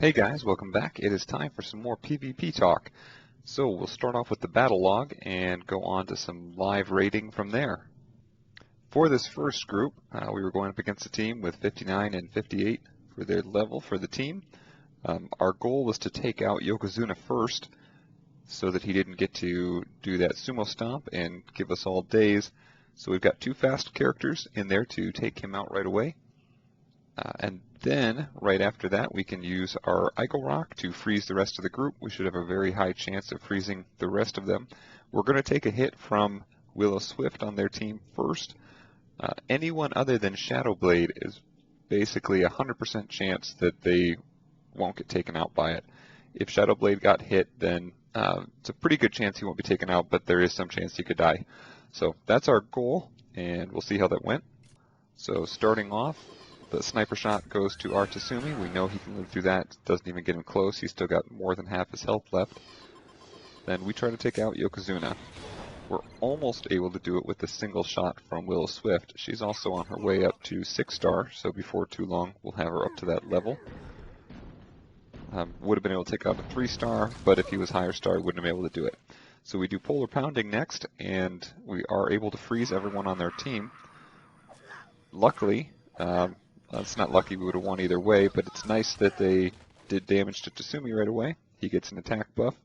Hey guys, welcome back. It is time for some more PvP talk. So we'll start off with the battle log and go on to some live rating from there. For this first group, we were going up against a team with 59 and 58 for their level for the team. Our goal was to take out Yokozuna first so that he didn't get to do that sumo stomp and give us all days. So we've got two fast characters in there to take him out right away. And then, right after that, we can use our IGOROK to freeze the rest of the group. We should have a very high chance of freezing the rest of them. We're going to take a hit from Willow Swift on their team first. Anyone other than Shadowblade is basically a 100% chance that they won't get taken out by it. If Shadowblade got hit, then it's a pretty good chance he won't be taken out, but there is some chance he could die. So that's our goal, and we'll see how that went. So starting off, the sniper shot goes to our Tasumi. We know he can live through that. Doesn't even get him close. He's still got more than half his health left. Then we try to take out Yokozuna. We're almost able to do it with a single shot from Willow Swift. She's also on her way up to 6-star, so before too long we'll have her up to that level. Would have been able to take out a 3-star, but if he was higher star, wouldn't have been able to do it. So we do Polar Pounding next, and we are able to freeze everyone on their team. Luckily, it's not lucky, we would have won either way, but it's nice that they did damage to Tasumi right away. He gets an attack buff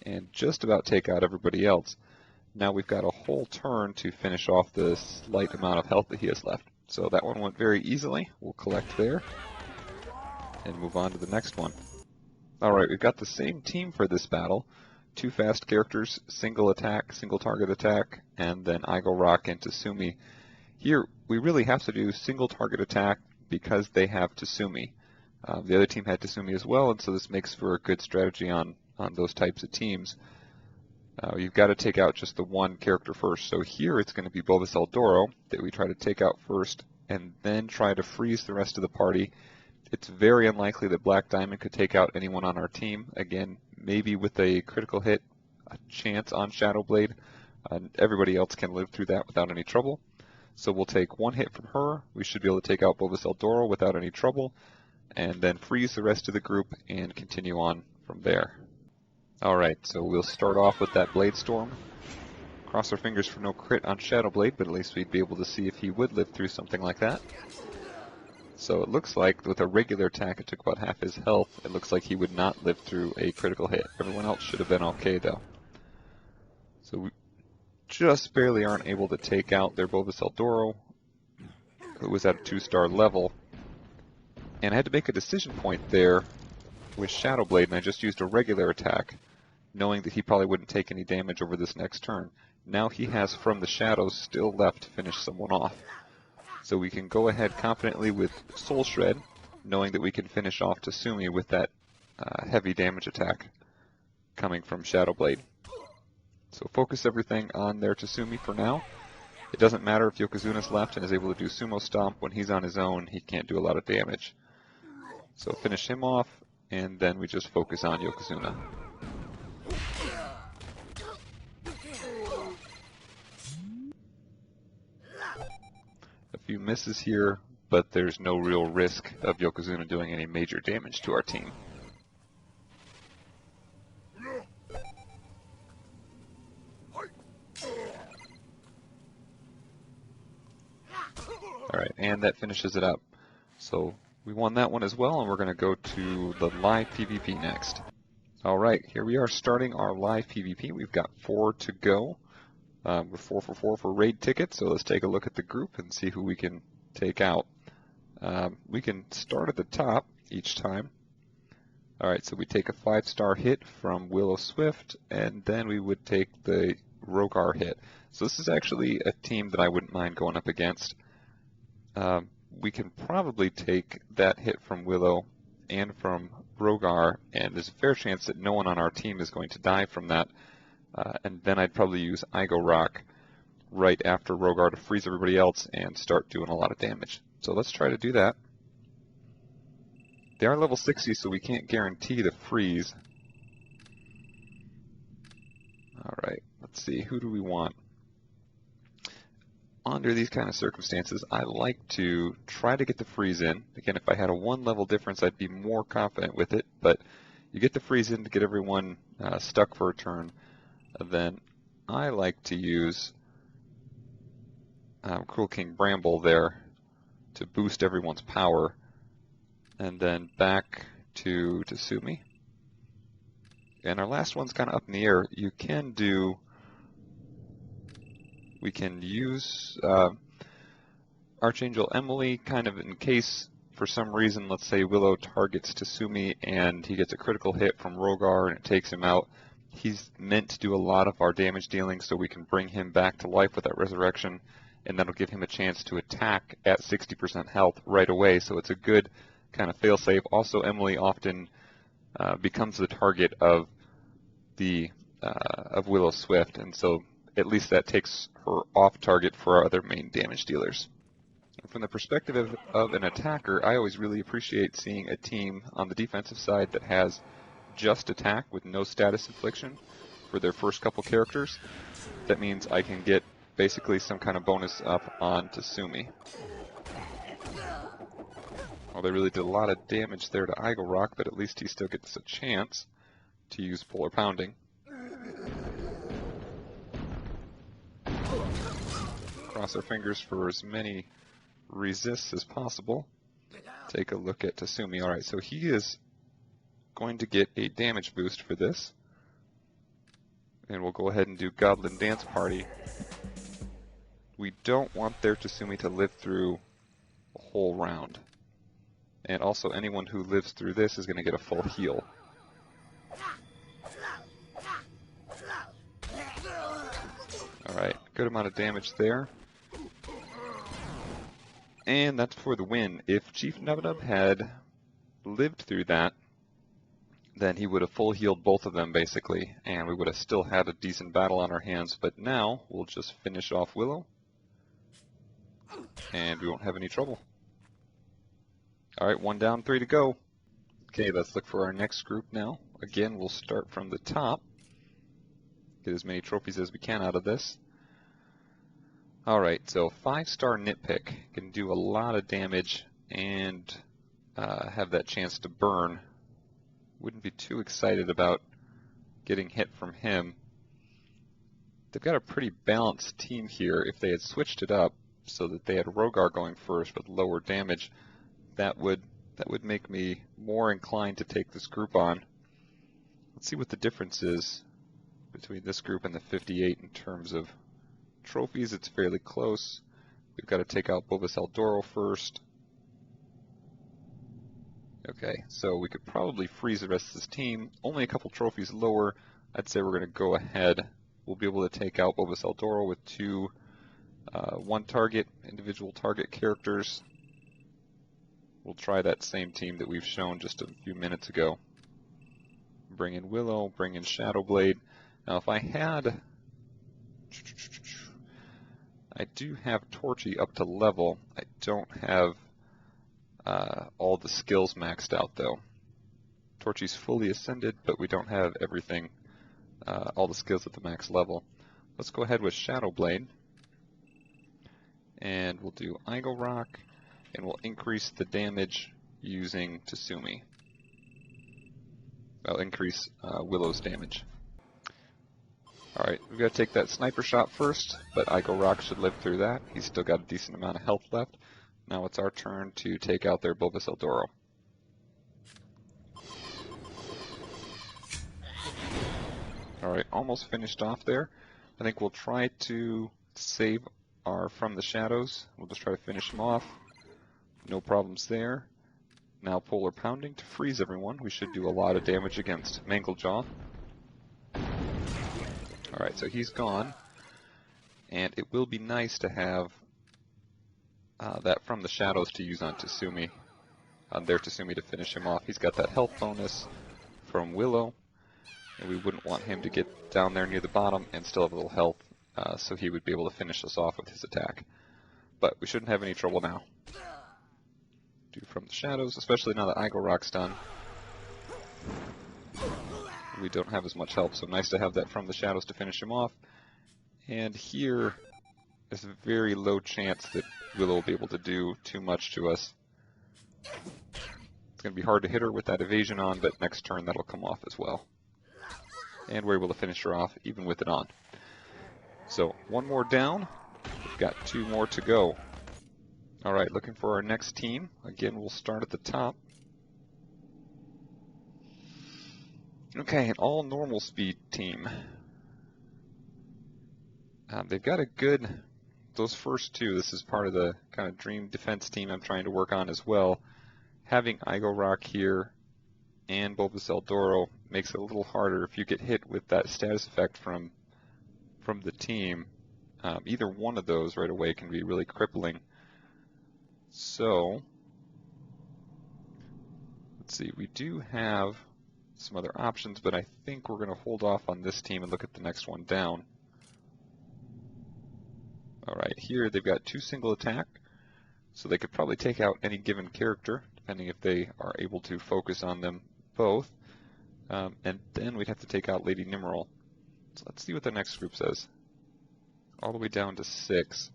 and just about take out everybody else. Now we've got a whole turn to finish off the slight amount of health that he has left. So that one went very easily. We'll collect there and move on to the next one. Alright, we've got the same team for this battle. Two fast characters, single attack, single target attack, and then IGOROK and Tasumi. Here, we really have to do single target attack because they have Tasumi. The other team had Tasumi as well, and so this makes for a good strategy on those types of teams. You've got to take out just the one character first. So here it's going to be Bovus El Doro that we try to take out first, and then try to freeze the rest of the party. It's very unlikely that Black Diamond could take out anyone on our team. Again, maybe with a critical hit, a chance on Shadowblade. Everybody else can live through that without any trouble. So we'll take one hit from her. We should be able to take out Bovus El Doro without any trouble, and then freeze the rest of the group and continue on from there. Alright, so we'll start off with that Blade Storm. Cross our fingers for no crit on Shadowblade, but at least we'd be able to see if he would live through something like that. So it looks like with a regular attack it took about half his health. It looks like he would not live through a critical hit. Everyone else should have been okay though. So we just barely aren't able to take out their Bovus El Doro, who was at a 2-star level. And I had to make a decision point there with Shadowblade, and I just used a regular attack, knowing that he probably wouldn't take any damage over this next turn. Now he has From the Shadows still left to finish someone off. So we can go ahead confidently with Soul Shred, knowing that we can finish off Tasumi with that heavy damage attack coming from Shadowblade. So focus everything on their Tasumi for now. It doesn't matter if Yokozuna's left and is able to do Sumo Stomp. When he's on his own, he can't do a lot of damage. So finish him off, and then we just focus on Yokozuna. A few misses here, but there's no real risk of Yokozuna doing any major damage to our team. Alright, and that finishes it up. So we won that one as well, and we're going to go to the live PvP next. Alright, here we are starting our live PvP. We've got 4 to go. We're 4 for 4 for raid tickets, so let's take a look at the group and see who we can take out. We can start at the top each time. Alright, so we take a 5-star hit from Willow Swift, and then we would take the Rogar hit. So this is actually a team that I wouldn't mind going up against. We can probably take that hit from Willow and from Rogar, and there's a fair chance that no one on our team is going to die from that. And then I'd probably use IGOROK right after Rogar to freeze everybody else and start doing a lot of damage. So let's try to do that. They are level 60, so we can't guarantee the freeze. Alright, let's see, who do we want? under these kind of circumstances, I like to try to get the freeze in. Again, if I had a 1 level difference, I'd be more confident with it, but you get the freeze in to get everyone stuck for a turn. Then I like to use Cruel King Bramble there to boost everyone's power, and then back to Tsumi. And our last one's kind of up in the air. We can use Archangel Emily kind of in case for some reason, let's say Willow targets Tsumi and he gets a critical hit from Rogar and it takes him out. He's meant to do a lot of our damage dealing, so we can bring him back to life with that resurrection, and that'll give him a chance to attack at 60% health right away, so it's a good kind of failsafe. Also, Emily often becomes the target of Willow Swift, and so at least that takes her off target for our other main damage dealers. And from the perspective of an attacker, I always really appreciate seeing a team on the defensive side that has just attack with no status infliction for their first couple characters. That means I can get basically some kind of bonus up on Tsumi. Well, they really did a lot of damage there to IGOROK, but at least he still gets a chance to use Polar Pounding. Cross our fingers for as many resists as possible. Take a look at Tsumi. Alright, so he is going to get a damage boost for this. And we'll go ahead and do Goblin Dance Party. We don't want their Tsumi to live through a whole round. And also anyone who lives through this is going to get a full heal. Alright, good amount of damage there. And that's for the win. If Chief NubNub had lived through that, then he would have full healed both of them basically, and we would have still had a decent battle on our hands, but now we'll just finish off Willow, and we won't have any trouble. Alright, 1 down, 3 to go. Okay, let's look for our next group now. Again, we'll start from the top. Get as many trophies as we can out of this. Alright, so 5-star Nitpick can do a lot of damage and have that chance to burn. Wouldn't be too excited about getting hit from him. They've got a pretty balanced team here. If they had switched it up so that they had Rogar going first with lower damage, that would make me more inclined to take this group on. Let's see what the difference is between this group and the 58 in terms of trophies. It's fairly close. We've got to take out Bovus El Doro first. Okay, so we could probably freeze the rest of this team. Only a couple trophies lower. I'd say we're going to go ahead. We'll be able to take out Bovus El Doro with 2 individual target characters. We'll try that same team that we've shown just a few minutes ago. Bring in Willow, bring in Shadowblade. Now if I had... I do have Torchy up to level. I don't have all the skills maxed out though. Torchy's fully ascended, but we don't have everything, all the skills at the max level. Let's go ahead with Shadowblade. And we'll do IGOROK, and we'll increase the damage using Tsumi. I'll increase Willow's damage. Alright, we've got to take that sniper shot first, but IGOROK should live through that. He's still got a decent amount of health left. Now it's our turn to take out their Bovus El Doro. Alright, almost finished off there. I think we'll try to save our From the Shadows. We'll just try to finish him off. No problems there. Now Polar Pounding to freeze everyone. We should do a lot of damage against Mangle Jaw. Alright, so he's gone. And it will be nice to have that From the Shadows to use on Tsumi. On their Tsumi to finish him off. He's got that health bonus from Willow. And we wouldn't want him to get down there near the bottom and still have a little health. So he would be able to finish us off with his attack. But we shouldn't have any trouble now. Do From the Shadows, especially now that IGOROK's done. We don't have as much help, so nice to have that From the Shadows to finish him off. And here, there's a very low chance that Willow will be able to do too much to us. It's going to be hard to hit her with that evasion on, but next turn that'll come off as well. And we're able to finish her off even with it on. So one more down. We've got 2 more to go. All right, looking for our next team. Again, we'll start at the top. Okay, an all normal speed team. They've got a good, those first 2, this is part of the kind of dream defense team I'm trying to work on as well. Having IGOROK here and Bovus El Doro makes it a little harder if you get hit with that status effect from the team. Either one of those right away can be really crippling. So, let's see, we do have some other options, but I think we're going to hold off on this team and look at the next one down. Alright, here they've got 2 single attack, so they could probably take out any given character, depending if they are able to focus on them both. And then we'd have to take out Lady Nimriel. So let's see what the next group says. All the way down to 6.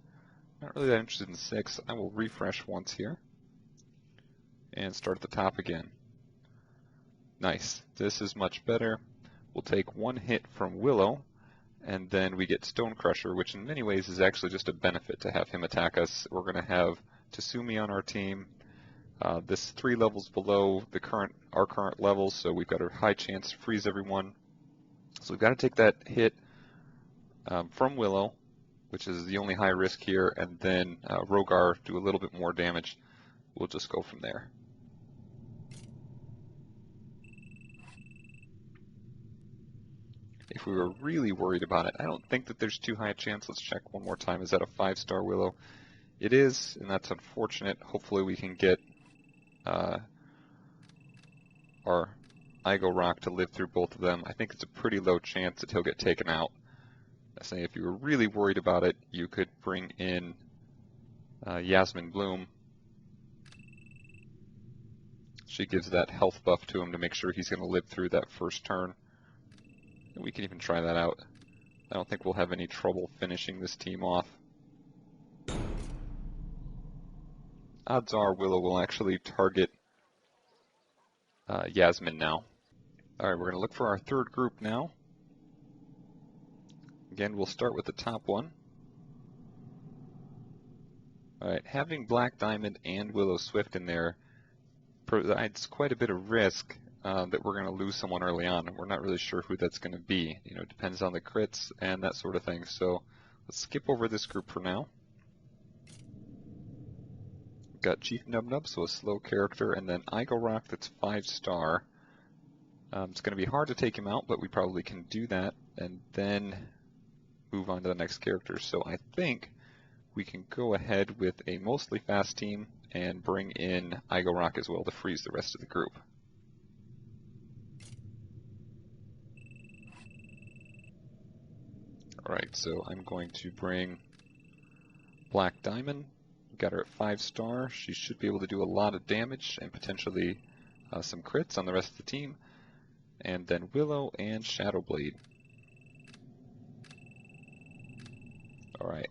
Not really that interested in 6. I will refresh once here and start at the top again. Nice. This is much better. We'll take 1 hit from Willow, and then we get Stonecrusher, which in many ways is actually just a benefit to have him attack us. We're going to have Tsumi on our team. This 3 levels below our current levels, so we've got a high chance to freeze everyone. So we've got to take that hit from Willow, which is the only high risk here, and then Rogar do a little bit more damage. We'll just go from there. If we were really worried about it, I don't think that there's too high a chance. Let's check one more time. Is that a 5-star Willow? It is, and that's unfortunate. Hopefully we can get our IGOROK to live through both of them. I think it's a pretty low chance that he'll get taken out. I say if you were really worried about it, you could bring in Yasmin Bloom. She gives that health buff to him to make sure he's going to live through that first turn. We can even try that out. I don't think we'll have any trouble finishing this team off. Odds are Willow will actually target Yasmin now. Alright, we're going to look for our 3rd group now. Again, we'll start with the top one. Alright, having Black Diamond and Willow Swift in there provides quite a bit of risk that we're going to lose someone early on, and we're not really sure who that's going to be. You know, it depends on the crits and that sort of thing. So let's skip over this group for now. We've got Chief NubNub, so a slow character, and then IGOROK that's 5-star. It's going to be hard to take him out, but we probably can do that and then move on to the next character. So I think we can go ahead with a mostly fast team and bring in IGOROK as well to freeze the rest of the group. Alright, so I'm going to bring Black Diamond. Got her at 5-star. She should be able to do a lot of damage and potentially some crits on the rest of the team. And then Willow and Shadowblade. Alright.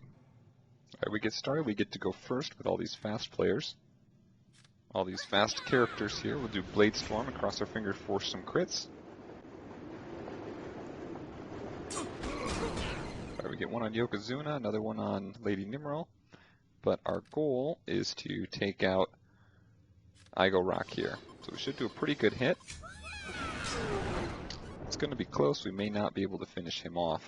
Alright, we get started. We get to go first with all these fast players. All these fast characters here. We'll do Blade Storm and cross our fingers for some crits. We get one on Yokozuna, another one on Lady Nimriel, but our goal is to take out IGOROK here. So we should do a pretty good hit. It's going to be close. We may not be able to finish him off.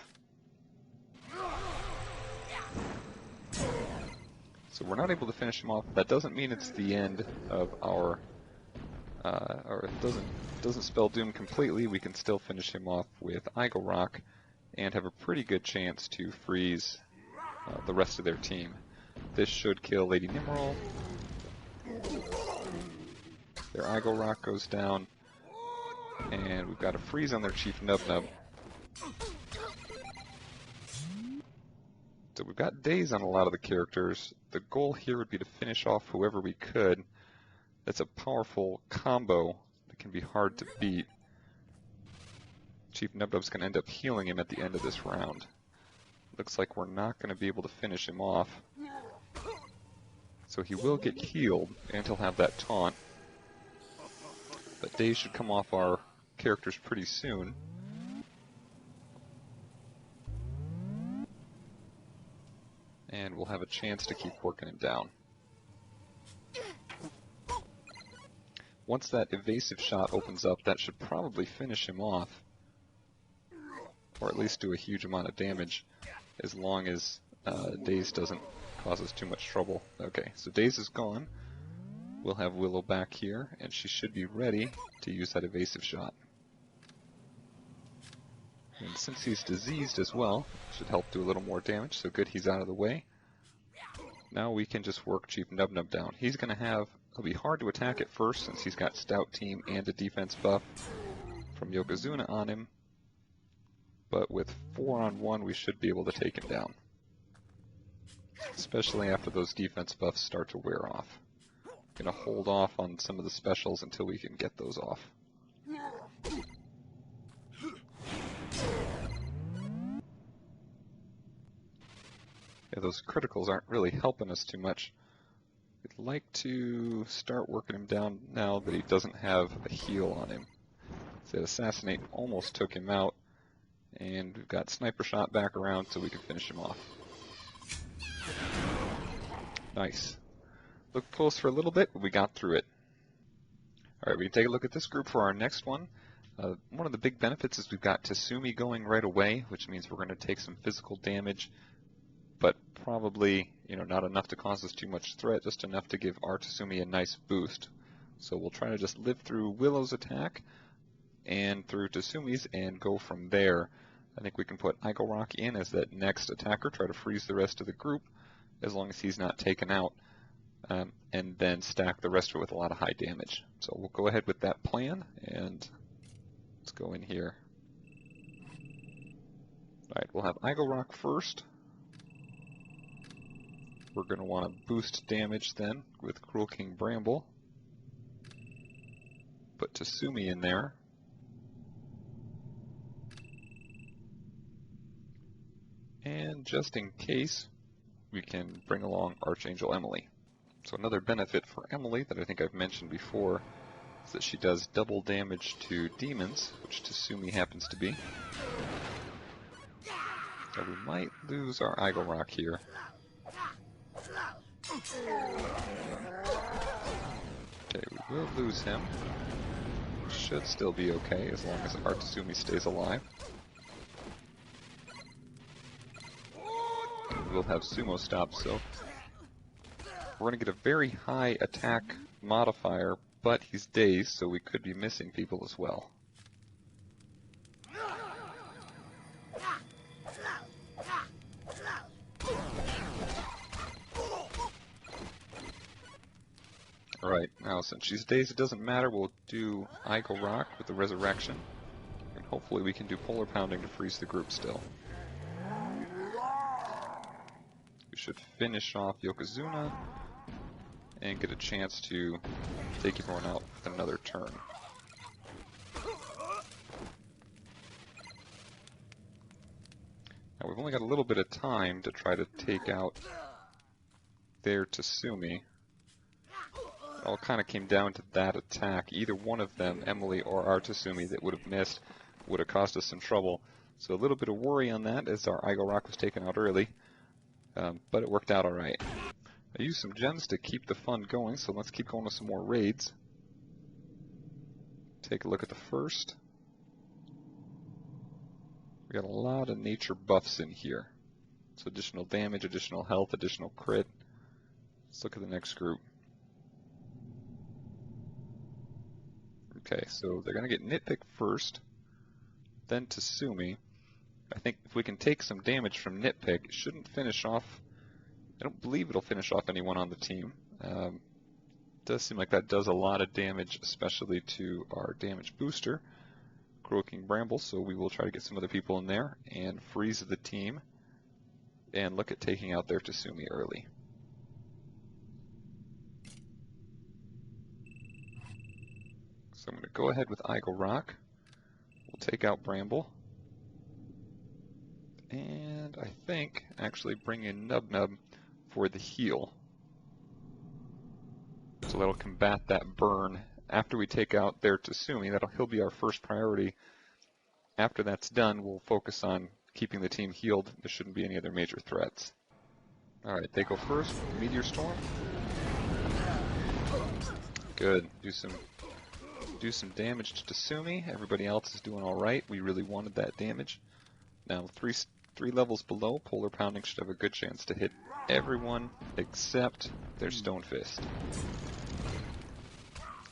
So we're not able to finish him off. That doesn't mean it's the end of our, or it doesn't spell doom completely. We can still finish him off with IGOROK and have a pretty good chance to freeze the rest of their team. This should kill Lady Nimriel. Their IGOROK goes down, and we've got a freeze on their Chief NubNub. So we've got days on a lot of the characters. The goal here would be to finish off whoever we could. That's a powerful combo that can be hard to beat. Chief NubNub's going to end up healing him at the end of this round. Looks like we're not going to be able to finish him off. So he will get healed, and he'll have that taunt. But days should come off our characters pretty soon. And we'll have a chance to keep working him down. Once that evasive shot opens up, that should probably finish him off. Or at least do a huge amount of damage, as long as Daze doesn't cause us too much trouble. Okay, so Daze is gone. We'll have Willow back here, and she should be ready to use that evasive shot. And since he's diseased as well, should help do a little more damage, so good he's out of the way. Now we can just work Chief NubNub down. He'll be hard to attack at first since he's got Stout Team and a defense buff from Yokozuna on him. But with 4-on-1 we should be able to take him down. Especially after those defense buffs start to wear off. Gonna hold off on some of the specials until we can get those off. Yeah, those criticals aren't really helping us too much. We'd like to start working him down now that he doesn't have a heal on him. So that Assassinate almost took him out, and we've got Sniper Shot back around so we can finish him off. Nice. Looked close for a little bit, but we got through it. Alright, we can take a look at this group for our next one. One of the big benefits is we've got Tasumi going right away, which means we're going to take some physical damage, but probably, not enough to cause us too much threat, just enough to give our Tasumi a nice boost. So we'll try to just live through Willow's attack and through Tasumi's and go from there. I think we can put IGOROK in as that next attacker, try to freeze the rest of the group as long as he's not taken out, and then stack the rest of it with a lot of high damage. So we'll go ahead with that plan, and let's go in here. Alright, we'll have IGOROK first. We're going to want to boost damage then with Cruel King Bramble. Put Tasumi in there. And just in case, we can bring along Archangel Emily. So another benefit for Emily that I think I've mentioned before is that she does double damage to demons, which Tasumi happens to be. So we might lose our IGOROK here. Okay, we will lose him. Should still be okay as long as our Tasumi stays alive. We'll have sumo stop, so we're going to get a very high attack modifier, but he's dazed, so we could be missing people as well. Alright, now since she's dazed, it doesn't matter. We'll do IGOROK with the Resurrection, and hopefully we can do Polar Pounding to freeze the group still. We should finish off Yokozuna and get a chance to take everyone out with another turn. Now we've only got a little bit of time to try to take out their Tasumi. It all kind of came down to that attack. Either one of them, Emily or our Tasumi, that would have missed would have caused us some trouble. So a little bit of worry on that as our IGOROK was taken out early. But it worked out alright. I used some gems to keep the fun going, so let's keep going with some more raids. Take a look at the first. We got a lot of nature buffs in here. So additional damage, additional health, additional crit. Let's look at the next group. Okay, so they're going to get Nitpick first, then Tasumi. I think if we can take some damage from Nitpick, it shouldn't finish off. I don't believe it'll finish off anyone on the team. It does seem like that does a lot of damage, especially to our damage booster, Cruel King Bramble, so we will try to get some other people in there and freeze the team and look at taking out their Tasumi early. So I'm going to go ahead with IGOROK. We'll take out Bramble. And and I think actually bring in NubNub for the heal. So that'll combat that burn. After we take out their Tsumi, he'll be our first priority. After that's done, we'll focus on keeping the team healed. There shouldn't be any other major threats. Alright, they go first. Meteor Storm. Good. Do some damage to Tsumi. Everybody else is doing alright. We really wanted that damage. Now, three levels below, Polar Pounding should have a good chance to hit everyone except their Stone Fist.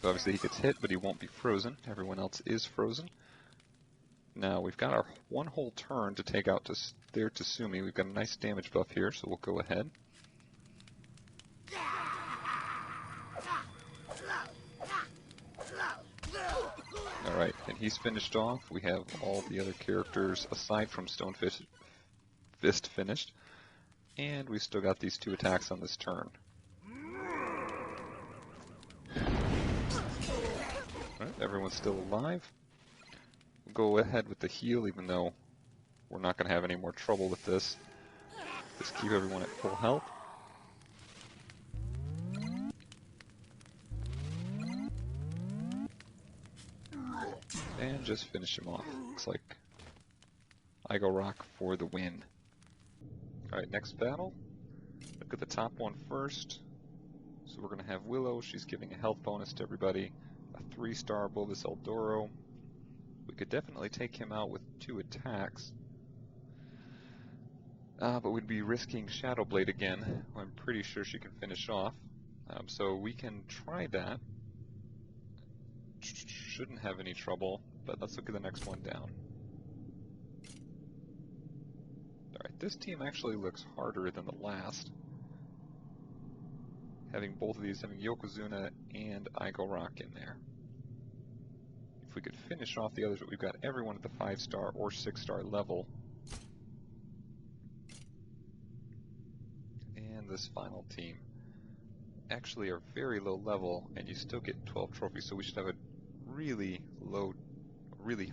So obviously he gets hit, but he won't be frozen. Everyone else is frozen. Now, we've got our one whole turn to take out their Tsumi. We've got a nice damage buff here, so we'll go ahead. Alright, and he's finished off. We have all the other characters, aside from Stone Fist, finished. And we've still got these 2 attacks on this turn. Alright, everyone's still alive. We'll go ahead with the heal, even though we're not going to have any more trouble with this. Just keep everyone at full health. And just finish him off. Looks like IGOROK for the win. Alright, next battle. Look at the top one first. So we're going to have Willow. She's giving a health bonus to everybody. A 3-star Bovus El Doro. We could definitely take him out with 2 attacks. But we'd be risking Shadow Blade again, who I'm pretty sure she can finish off. So we can try that. Shouldn't have any trouble, but let's look at the next one down. Alright, this team actually looks harder than the last. Having both of these, having Yokozuna and IGOROK in there. If we could finish off the others, but we've got everyone at the 5-star or 6-star level. And this final team actually are very low level, and you still get 12 trophies, so we should have a really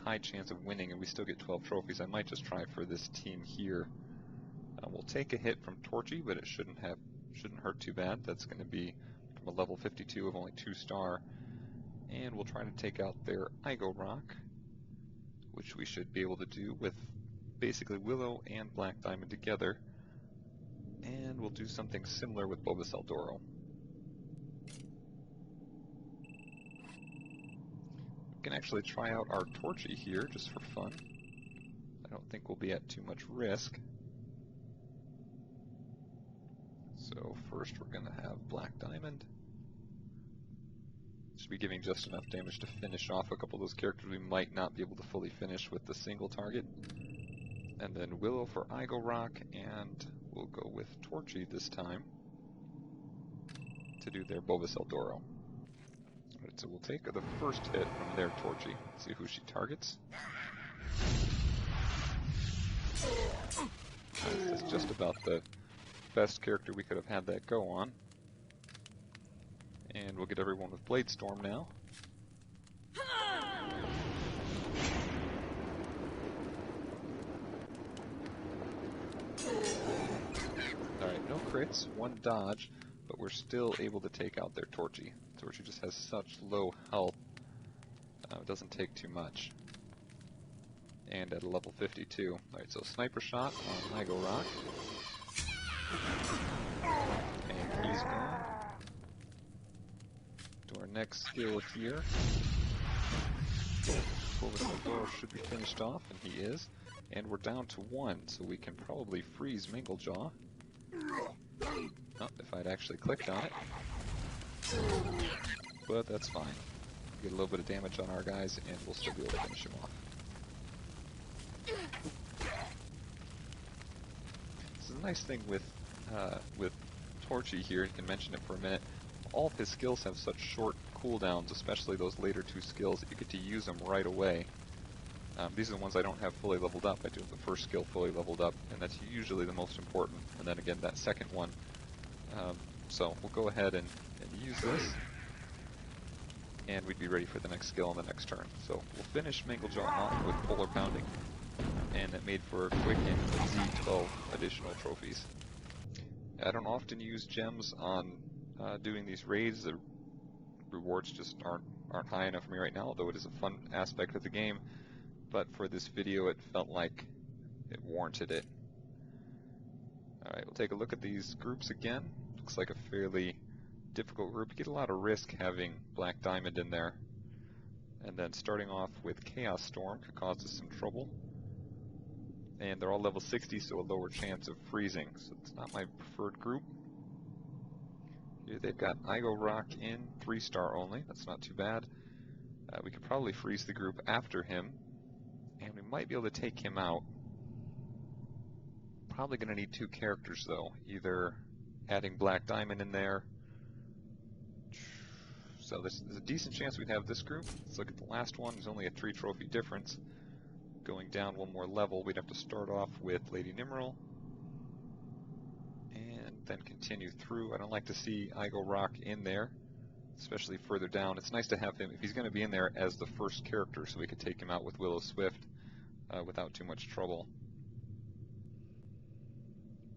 high chance of winning, and we still get 12 trophies. I might just try for this team here. We'll take a hit from Torchy, but it shouldn't hurt too bad. That's going to be from a level 52 of only 2-star. And we'll try to take out their IGOROK, which we should be able to do with basically Willow and Black Diamond together. And we'll do something similar with Bovus El Doro. We can actually try out our Torchy here just for fun. I don't think we'll be at too much risk. So first we're going to have Black Diamond. Should be giving just enough damage to finish off a couple of those characters we might not be able to fully finish with the single target. And then Willow for IGOROK, and we'll go with Torchy this time to do their Bovus El Doro. Alright, so we'll take the first hit from their Torchy. See who she targets. This is just about the best character we could have had that go on. And we'll get everyone with Blade Storm now. Alright, no crits, 1 dodge, but we're still able to take out their Torchy. Torchy just has such low health, it doesn't take too much. And at a level 52. Alright, so Sniper Shot on IGOROK. And he's gone. To our next skill here. Bovus El Doro should be finished off, and he is. And we're down to 1, so we can probably freeze Mangle Jaw. Oh, if I'd actually clicked on it. But that's fine. Get a little bit of damage on our guys, and we'll still be able to finish him off. This is a nice thing with Torchy here, you can mention it for a minute. All of his skills have such short cooldowns, especially those later 2 skills, that you get to use them right away. These are the ones I don't have fully leveled up. I do have the first skill fully leveled up, and that's usually the most important. And then again, that second one. So we'll go ahead and use this, and we'd be ready for the next skill on the next turn. So we'll finish Mangle Jaw off with Polar Pounding. and that made for a quick and easy 12 additional trophies. I don't often use gems on doing these raids. The rewards just aren't high enough for me right now, although it is a fun aspect of the game. But for this video, it felt like it warranted it. Alright, we'll take a look at these groups again. Looks like a fairly difficult group. You get a lot of risk having Black Diamond in there. And then starting off with Chaos Storm could cause us some trouble. And they're all level 60, so a lower chance of freezing. So it's not my preferred group. Here they've got IGOROK in, 3-star only. That's not too bad. We could probably freeze the group after him. And we might be able to take him out. Probably going to need 2 characters though, either adding Black Diamond in there. So there's a decent chance we'd have this group. Let's look at the last one. There's only a 3 trophy difference. Going down one more level, we'd have to start off with Lady Nimriel and then continue through. I don't like to see IGOROK in there, especially further down. It's nice to have him, if he's going to be in there, as the first character, so we could take him out with Willow Swift without too much trouble.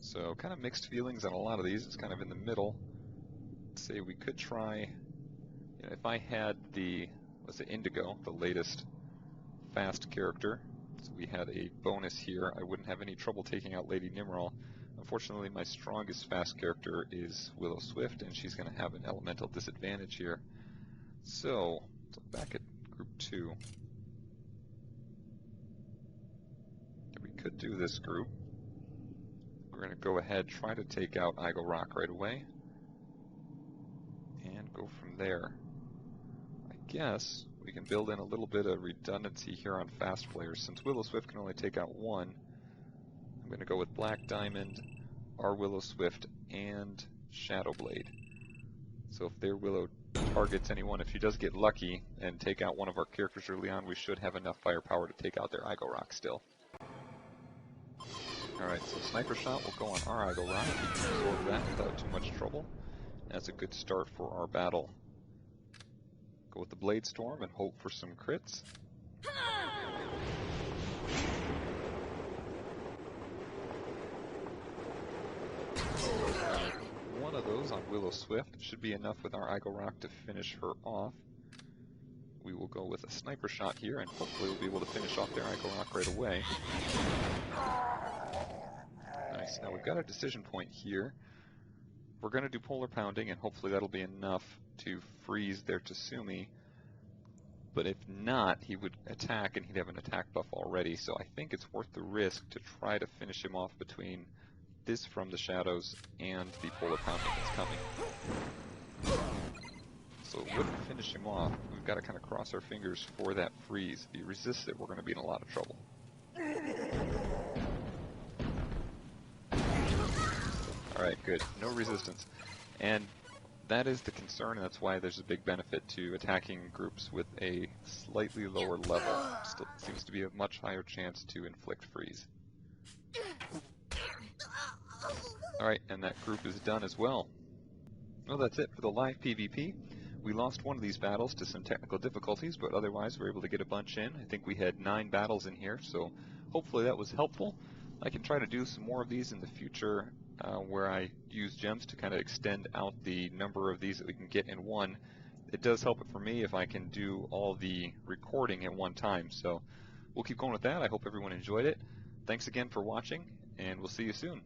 So kind of mixed feelings on a lot of these. It's kind of in the middle. Let's say we could try, if I had the, let's say Indigo, the latest fast character, so we had a bonus here, I wouldn't have any trouble taking out Lady Nimriel. Unfortunately, my strongest fast character is Willow Swift, and she's going to have an elemental disadvantage here. So, let's look back at Group 2. We could do this group. We're going to go ahead, try to take out IGOROK right away, and go from there. I guess we can build in a little bit of redundancy here on fast players. Since Willow Swift can only take out 1, I'm going to go with Black Diamond, our Willow Swift, and Shadow Blade. So if their Willow targets anyone, if she does get lucky and take out one of our characters early on, we should have enough firepower to take out their IGOROK still. Alright, so Sniper Shot will go on our IGOROK. We can absorb that without too much trouble. That's a good start for our battle. Go with the Blade Storm and hope for some crits. One of those on Willow Swift should be enough with our IGOROK to finish her off. We will go with a Sniper Shot here, and hopefully we'll be able to finish off their IGOROK right away. Nice. Now we've got a decision point here. We're going to do Polar Pounding, and hopefully that'll be enough to freeze their Tsumi. But if not, he would attack, and he'd have an attack buff already. So I think it's worth the risk to try to finish him off between this From the Shadows and the Polar Pounding that's coming. So it wouldn't finish him off. We've got to kind of cross our fingers for that freeze. If he resists it, we're going to be in a lot of trouble. Alright, good. No resistance. And that is the concern, and that's why there's a big benefit to attacking groups with a slightly lower level. Still seems to be a much higher chance to inflict freeze. Alright, and that group is done as well. Well, that's it for the live PvP. We lost one of these battles to some technical difficulties, but otherwise we were able to get a bunch in. I think we had 9 battles in here, so hopefully that was helpful. I can try to do some more of these in the future where I use gems to kind of extend out the number of these that we can get in one. It does help it for me if I can do all the recording at one time, so we'll keep going with that. I hope everyone enjoyed it. Thanks again for watching, and we'll see you soon.